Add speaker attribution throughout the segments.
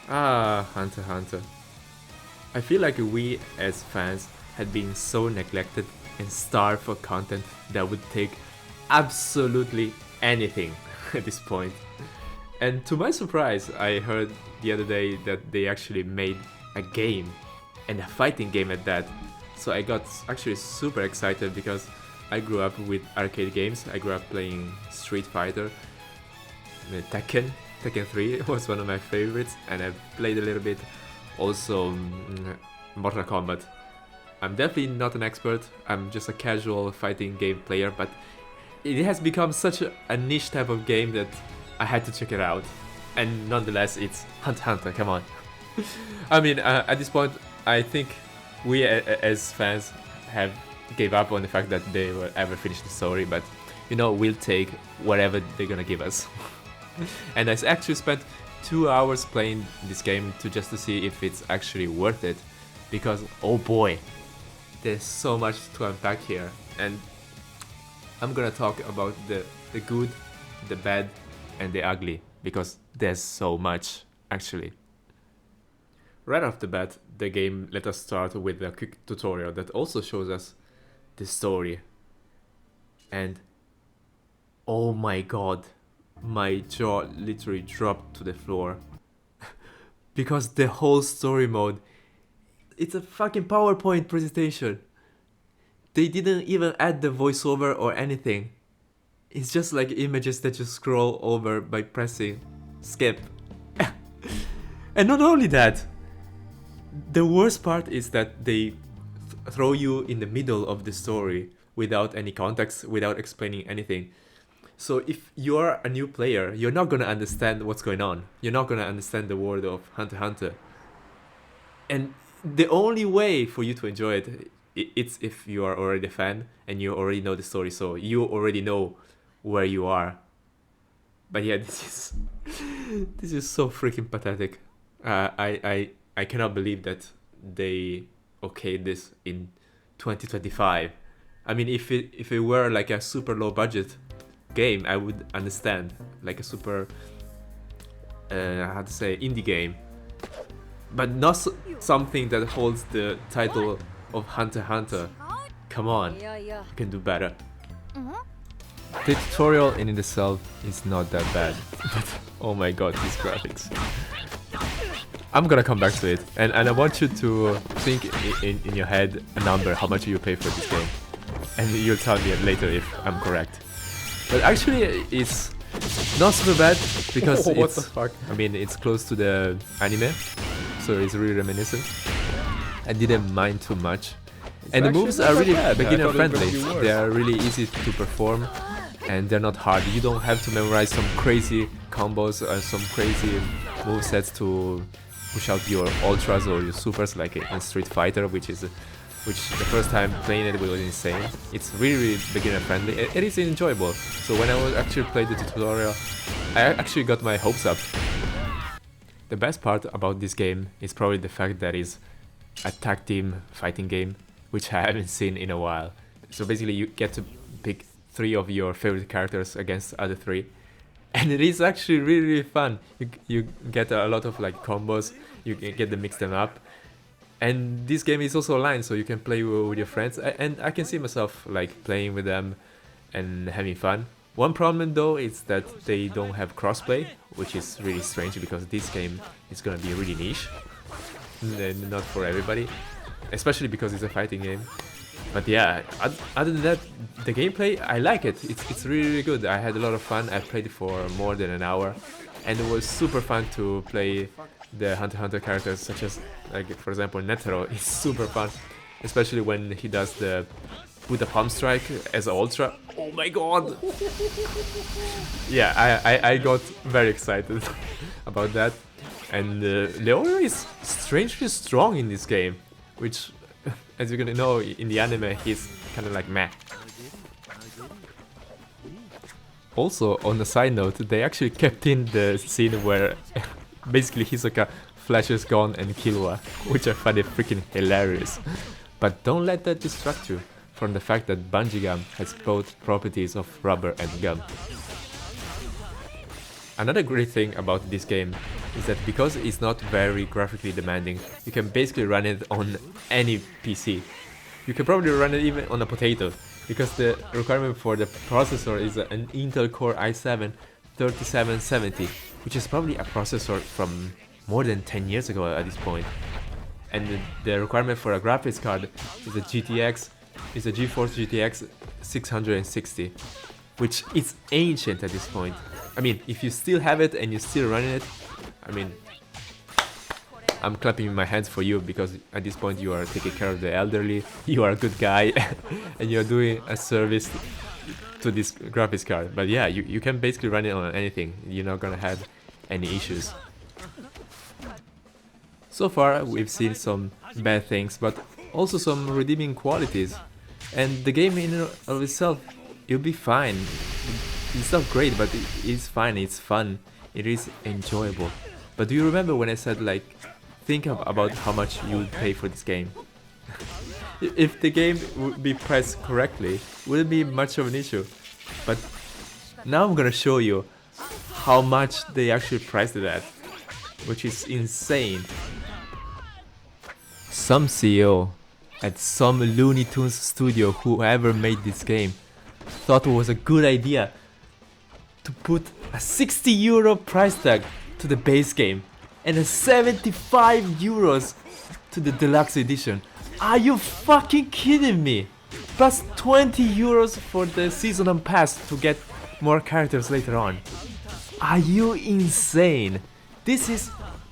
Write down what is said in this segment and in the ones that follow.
Speaker 1: Ah, Hunter x Hunter. I feel like we as fans had been so neglected and starved for content that would take absolutely anything at this point. And to my surprise, I heard the other day that they actually made a game, and a fighting game at that. So I got actually super excited because I grew up with arcade games. I grew up playing Street Fighter, Tekken 3 was one of my favorites, and I played a little bit also Mortal Kombat. I'm definitely not an expert, I'm just a casual fighting game player, but it has become such a niche type of game that I had to check it out. And nonetheless, it's Hunter x Hunter, come on. I mean, at this point, I think we as fans have gave up on the fact that they will ever finish the story, but you know, we'll take whatever they're gonna give us. And I actually spent 2 hours playing this game to see if it's actually worth it, because oh boy, there's so much to unpack here, and I'm gonna talk about the good, the bad, and the ugly, because there's so much actually. Right off the bat, the game let us start with a quick tutorial that also shows us the story. And oh my god, my jaw literally dropped to the floor. Because the whole story mode, it's a fucking PowerPoint presentation. They didn't even add the voiceover or anything. It's just like images that you scroll over by pressing skip. And not only that, the worst part is that they throw you in the middle of the story without any context, without explaining anything. So if you're a new player, you're not gonna understand what's going on. You're not gonna understand the world of Hunter x Hunter. And the only way for you to enjoy it, it's if you are already a fan and you already know the story, so you already know where you are. But yeah, this is so freaking pathetic. I cannot believe that they okayed this in 2025. I mean, if it were like a super low budget game, I would understand, like a super how to say, indie game, but not something that holds the title of Hunter x Hunter. Come on, you can do better. The tutorial in itself is not that bad, but oh my god, these graphics. I'm gonna come back to it, and I want you to think in your head a number, how much you pay for this game, and you'll tell me later if I'm correct. But actually, it's not super bad, because
Speaker 2: what the fuck?
Speaker 1: I mean, it's close to the anime, so it's really reminiscent. I didn't mind too much. And the moves are really beginner friendly. They are really easy to perform, and they're not hard. You don't have to memorize some crazy combos or some crazy movesets to push out your ultras or your supers like in Street Fighter, which the first time playing it was insane. It's really beginner friendly. It is enjoyable. So when I was actually played the tutorial, I actually got my hopes up. The best part about this game is probably the fact that it's a tag team fighting game, which I haven't seen in a while. So basically you get to pick 3 of your favorite characters against other 3. And it is actually really, really fun. You get a lot of like combos, you can get to mix them up. And this game is also online, so you can play with your friends. And I can see myself like playing with them and having fun. One problem though is that they don't have crossplay, which is really strange because this game is gonna be really niche. And not for everybody. Especially because it's a fighting game. But yeah, other than that, the gameplay, I like it. It's really, really good. I had a lot of fun. I played it for more than an hour. And it was super fun to play the Hunter x Hunter characters, such as, like, for example, Netero. It's super fun. Especially when he does the Buddha Palm Strike as an ultra. Oh my god! Yeah, I got very excited about that. And Leorio is strangely strong in this game, which, as you're gonna know, in the anime, he's kind of like meh. Also, on a side note, they actually kept in the scene where basically Hisoka flashes Gon and Killua, which I find it freaking hilarious. But don't let that distract you from the fact that Bungee Gum has both properties of rubber and gum. Another great thing about this game is that because it's not very graphically demanding, you can basically run it on any PC. You can probably run it even on a potato, because the requirement for the processor is an Intel Core i7 3770, which is probably a processor from more than 10 years ago at this point. And the requirement for a graphics card is a GeForce GTX 660, which is ancient at this point. I mean, if you still have it and you're still running it, I mean, I'm clapping my hands for you, because at this point you are taking care of the elderly, you are a good guy, and you're doing a service to this graphics card. But yeah, you can basically run it on anything, you're not gonna have any issues. So far we've seen some bad things, but also some redeeming qualities. And the game in and of itself, it'll be fine. It's not great, but it's fine, it's fun, it is enjoyable. But do you remember when I said, like, think about how much you would pay for this game? If the game would be priced correctly, it wouldn't be much of an issue. But now I'm gonna show you how much they actually priced it at, which is insane. Some CEO at some Looney Tunes studio, whoever made this game, thought it was a good idea to put a €60 price tag to the base game and a €75 to the deluxe edition. Are you fucking kidding me? Plus €20 for the seasonal pass to get more characters later on. Are you insane? This is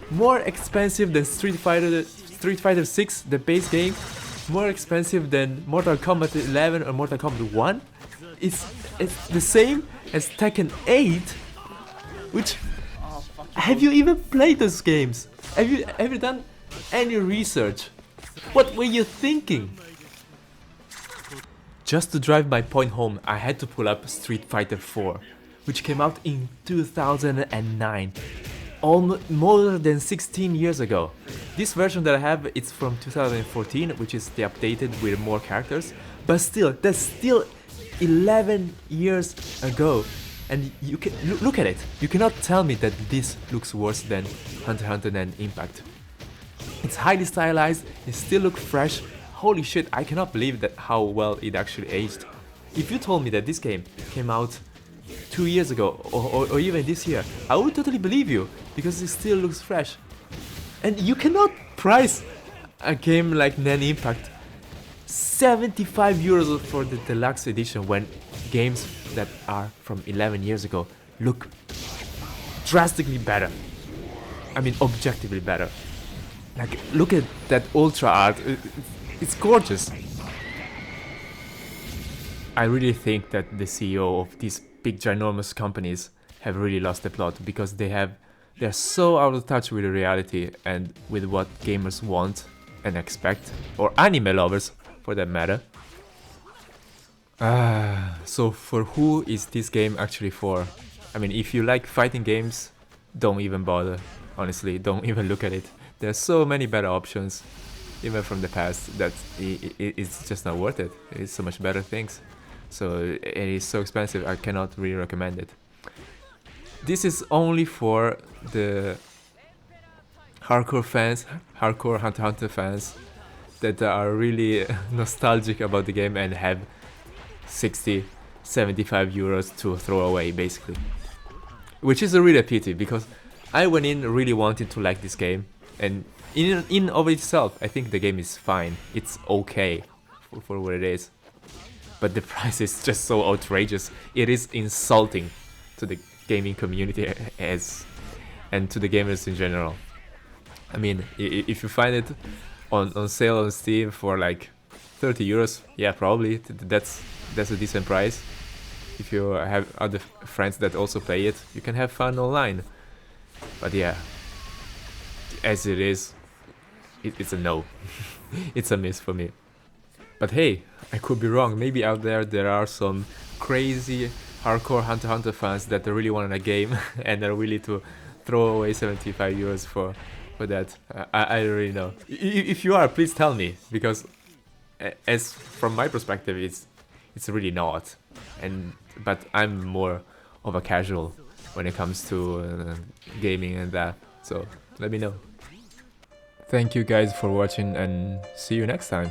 Speaker 1: more expensive than Street Fighter 6, the base game, more expensive than Mortal Kombat 11 or Mortal Kombat 1. It's the same as Tekken 8, which... Have you even played those games? Have you done any research? What were you thinking? Just to drive my point home, I had to pull up Street Fighter 4, which came out in 2009. More than 16 years ago. This version that I have, it's from 2014, which is the updated with more characters, but still, that's still 11 years ago. And you can look at it. You cannot tell me that this looks worse than Hunter x Hunter and Impact. It's highly stylized, it still looks fresh. Holy shit, I cannot believe that how well it actually aged. If you told me that this game came out 2 years ago or even this year, I would totally believe you, because it still looks fresh. And you cannot price a game like Nen Impact €75 for the deluxe edition when games that are from 11 years ago look drastically better. I mean, objectively better. Like, look at that ultra art, it's gorgeous. I really think that the CEO of these big ginormous companies have really lost the plot, because they're so out of touch with the reality and with what gamers want and expect, or anime lovers for that matter. So for who is this game actually for? I mean, if you like fighting games, don't even bother. Honestly, don't even look at it. There's so many better options, even from the past, that it's just not worth it. It's so much better things. So it is so expensive, I cannot really recommend it. This is only for the hardcore fans, hardcore Hunter x Hunter fans, that are really nostalgic about the game and have 60, 75 euros to throw away, basically. Which is a real pity, because I went in really wanting to like this game, and in of itself, I think the game is fine. It's okay for what it is. But the price is just so outrageous. It is insulting to the gaming community and to the gamers in general. I mean, if you find it on sale on Steam for like 30 euros, yeah, probably that's a decent price. If you have other friends that also play it, you can have fun online. But yeah, as it is, it's a no. It's a miss for me. But hey, I could be wrong. Maybe out there are some crazy hardcore Hunter x Hunter fans that really want a game and are willing to throw away 75 euros for that. I don't really know. If you are, please tell me, because as from my perspective, it's really not. But I'm more of a casual when it comes to gaming and that. So let me know. Thank you guys for watching and see you next time.